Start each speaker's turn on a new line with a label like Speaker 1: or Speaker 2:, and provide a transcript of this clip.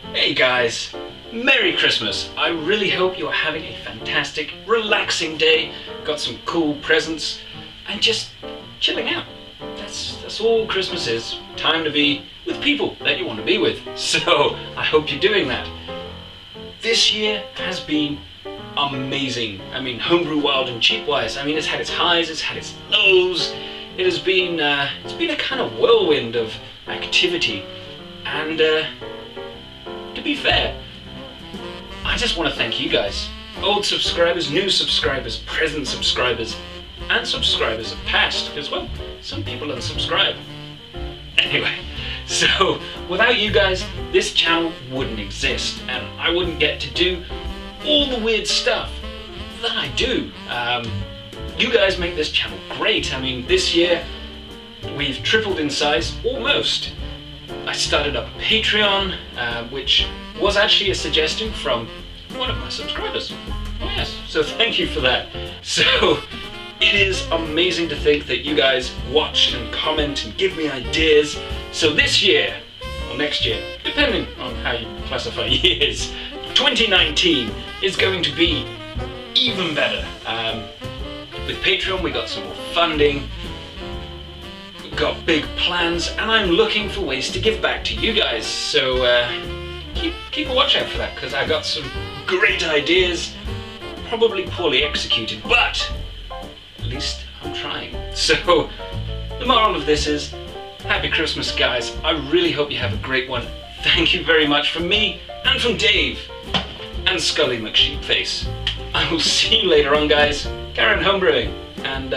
Speaker 1: Hey guys, Merry Christmas. I really hope you're having a fantastic, relaxing day, got some cool presents, and just chilling out. That's all Christmas is, time to be with people that you want to be with. So I hope you're doing that. This year has been amazing. I mean, homebrew wild and cheap wise, I mean, it's had its highs, it's had its lows. It has been, it's been a kind of whirlwind of activity, and to be fair, I just want to thank you guys, old subscribers, new subscribers, present subscribers, and subscribers of past, because, well, some people unsubscribe. Anyway, so without you guys, this channel wouldn't exist, and I wouldn't get to do all the weird stuff that I do. You guys make this channel great. I mean, this year we've tripled in size, almost. I started up a Patreon, which was actually a suggestion from one of my subscribers. Oh yes, so thank you for that. So it is amazing to think that you guys watch and comment and give me ideas. So this year, or next year, depending on how you classify years, 2019 is going to be even better. With Patreon we got some more funding, we've got big plans, and I'm looking for ways to give back to you guys. So keep a watch out for that, because I got some great ideas, probably poorly executed, but at least I'm trying. So the moral of this is, Happy Christmas guys. I really hope you have a great one. Thank you very much from me and from Dave and Scully McSheepface. I will see you later on guys. Carry on homebrewing, and